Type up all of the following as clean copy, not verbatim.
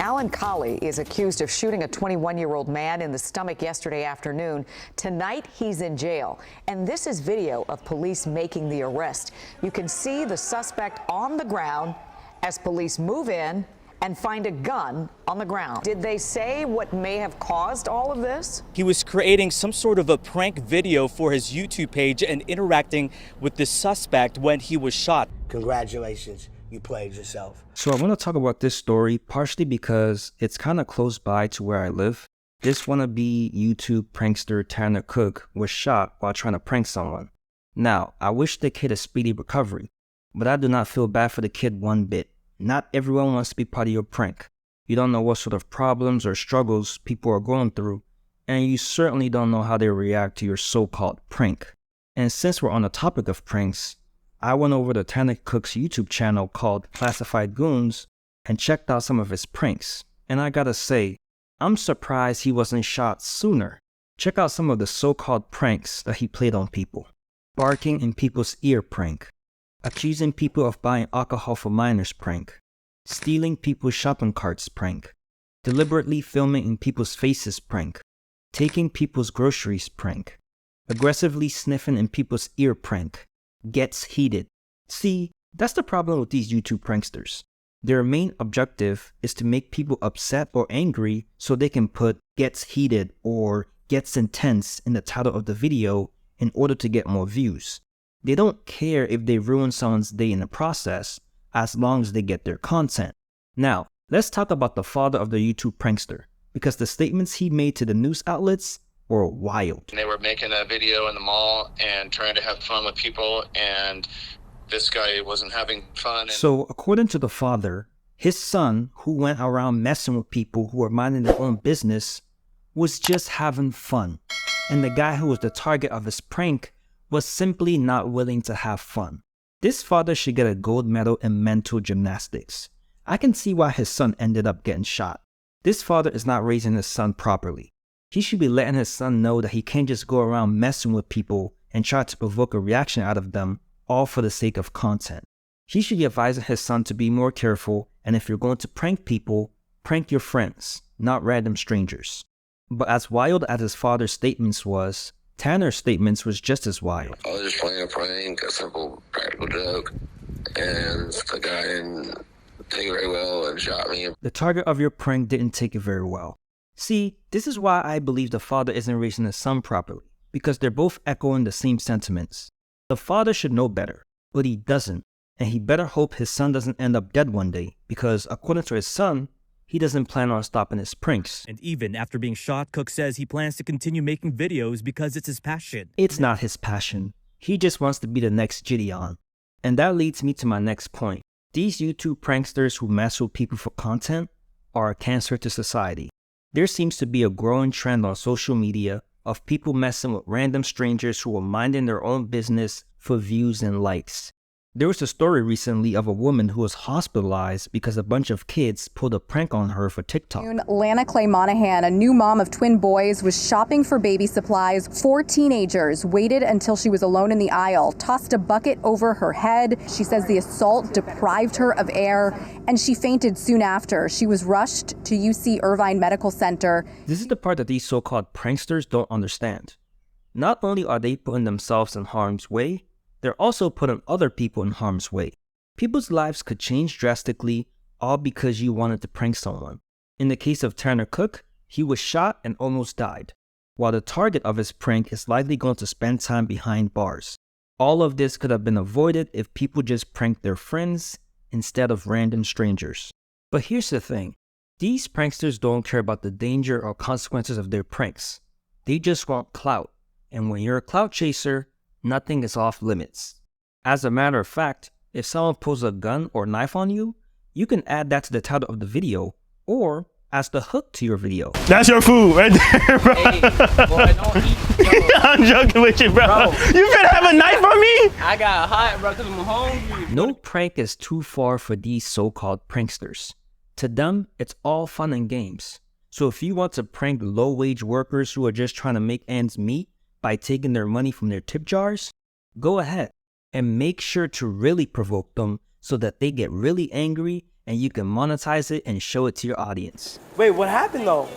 Alan Colley is accused of shooting a 21-year-old man in the stomach yesterday afternoon. Tonight, he's in jail. And this is video of police making the arrest. You can see the suspect on the ground as police move in and find a gun on the ground. Did they say what may have caused all of this? He was creating some sort of a prank video for his YouTube page and interacting with the suspect when he was shot. Congratulations, you played yourself. So I want to talk about this story partially because it's kind of close by to where I live. This wannabe YouTube prankster Tanner Cook was shot while trying to prank someone. Now, I wish the kid a speedy recovery, but I do not feel bad for the kid one bit. Not everyone wants to be part of your prank. You don't know what sort of problems or struggles people are going through, and you certainly don't know how they react to your so-called prank. And since we're on the topic of pranks, I went over to Tanner Cook's YouTube channel called Classified Goons and checked out some of his pranks. And I gotta say, I'm surprised he wasn't shot sooner. Check out some of the so-called pranks that he played on people. Barking in people's ear prank. Accusing people of buying alcohol for minors prank. Stealing people's shopping carts prank. Deliberately filming in people's faces prank. Taking people's groceries prank. Aggressively sniffing in people's ear prank. Gets heated. See, that's the problem with these YouTube pranksters. Their main objective is to make people upset or angry so they can put gets heated or gets intense in the title of the video in order to get more views. They don't care if they ruin someone's day in the process, as long as they get their content. Now, let's talk about the father of the YouTube prankster, because the statements he made to the news outlets were wild. They were making a video in the mall and trying to have fun with people, and this guy wasn't having fun. So, according to the father, his son, who went around messing with people who were minding their own business, was just having fun. And the guy who was the target of his prank was simply not willing to have fun. This father should get a gold medal in mental gymnastics. I can see why his son ended up getting shot. This father is not raising his son properly. He should be letting his son know that he can't just go around messing with people and try to provoke a reaction out of them, all for the sake of content. He should be advising his son to be more careful, and if you're going to prank people, prank your friends, not random strangers. But as wild as his father's statements was, Tanner's statements was just as wild. I was just playing a prank, a simple practical joke, and the guy didn't take it very well and shot me. The target of your prank didn't take it very well. See, this is why I believe the father isn't raising his son properly, because they're both echoing the same sentiments. The father should know better, but he doesn't, and he better hope his son doesn't end up dead one day, because according to his son, he doesn't plan on stopping his pranks. And even after being shot, Cook says he plans to continue making videos because it's his passion. It's not his passion. He just wants to be the next Jidion. And that leads me to my next point. These YouTube pranksters who mess with people for content are a cancer to society. There seems to be a growing trend on social media of people messing with random strangers who are minding their own business for views and likes. There was a story recently of a woman who was hospitalized because a bunch of kids pulled a prank on her for TikTok. Lana Clay Monahan, a new mom of twin boys, was shopping for baby supplies. 4 teenagers waited until she was alone in the aisle, tossed a bucket over her head. She says the assault deprived her of air, and she fainted soon after. She was rushed to UC Irvine Medical Center. This is the part that these so-called pranksters don't understand. Not only are they putting themselves in harm's way, they're also putting other people in harm's way. People's lives could change drastically, all because you wanted to prank someone. In the case of Tanner Cook, he was shot and almost died, while the target of his prank is likely going to spend time behind bars. All of this could have been avoided if people just pranked their friends instead of random strangers. But here's the thing. These pranksters don't care about the danger or consequences of their pranks. They just want clout. And when you're a clout chaser, nothing is off limits. As a matter of fact, if someone pulls a gun or knife on you, you can add that to the title of the video or as the hook to your video. That's your food right there, bro. Hey, boy, don't eat, I'm joking with you, bro. You finna have a knife on me? I got hot, bro, because I'm hungry. No prank is too far for these so-called pranksters. To them, it's all fun and games. So if you want to prank low-wage workers who are just trying to make ends meet by taking their money from their tip jars, go ahead and make sure to really provoke them so that they get really angry and you can monetize it and show it to your audience. Wait, what happened though?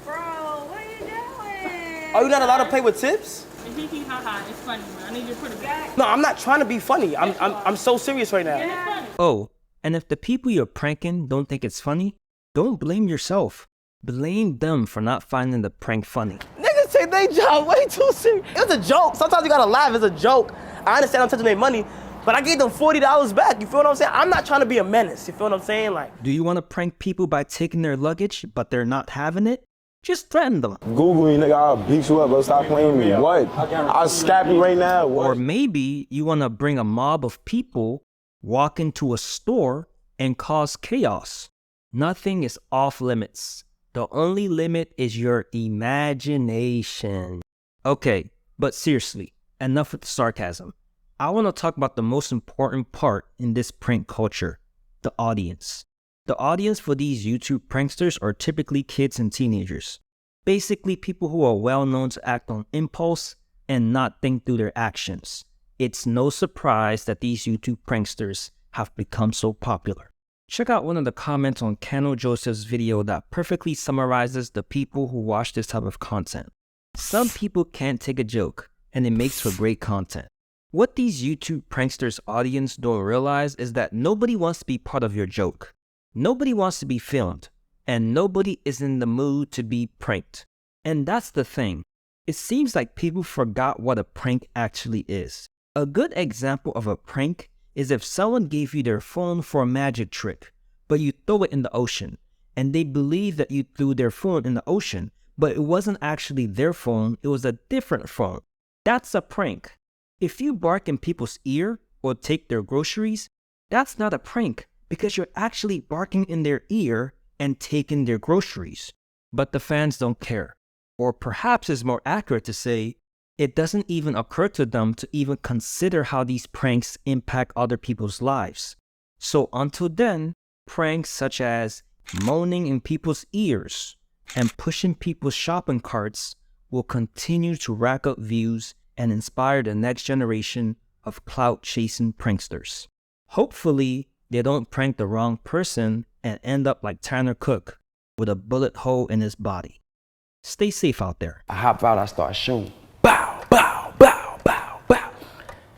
Bro, what are you doing? Are you not allowed to play with tips? Haha, it's funny, man. I need you to put it back. No, I'm not trying to be funny. I'm so serious right now. Oh, and if the people you're pranking don't think it's funny, don't blame yourself. Blame them for not finding the prank funny. Niggas take their job way too serious. It was a joke. Sometimes you gotta laugh. It's a joke. I understand I'm touching their money, but I gave them $40 back. You feel what I'm saying? I'm not trying to be a menace. You feel what I'm saying? Like, do you want to prank people by taking their luggage, but they're not having it? Just threaten them. Google me, nigga. I'll beat you up. Bro. Stop playing with me. What? I'll stab you right now. What? Or maybe you want to bring a mob of people, walk into a store, and cause chaos. Nothing is off limits. The only limit is your imagination. Okay, but seriously, enough with the sarcasm. I want to talk about the most important part in this prank culture, the audience. The audience for these YouTube pranksters are typically kids and teenagers. Basically people who are well known to act on impulse and not think through their actions. It's no surprise that these YouTube pranksters have become so popular. Check out one of the comments on Cano Joseph's video that perfectly summarizes the people who watch this type of content. Some people can't take a joke, and it makes for great content. What these YouTube pranksters' audience don't realize is that nobody wants to be part of your joke. Nobody wants to be filmed, and nobody is in the mood to be pranked. And that's the thing. It seems like people forgot what a prank actually is. A good example of a prank is if someone gave you their phone for a magic trick, but you throw it in the ocean, and they believe that you threw their phone in the ocean, but it wasn't actually their phone, it was a different phone. That's a prank. If you bark in people's ear or take their groceries, that's not a prank because you're actually barking in their ear and taking their groceries. But the fans don't care. Or perhaps it's more accurate to say, it doesn't even occur to them to even consider how these pranks impact other people's lives. So until then, pranks such as moaning in people's ears and pushing people's shopping carts will continue to rack up views and inspire the next generation of clout-chasing pranksters. Hopefully, they don't prank the wrong person and end up like Tanner Cook with a bullet hole in his body. Stay safe out there. I hop out, I start shooting.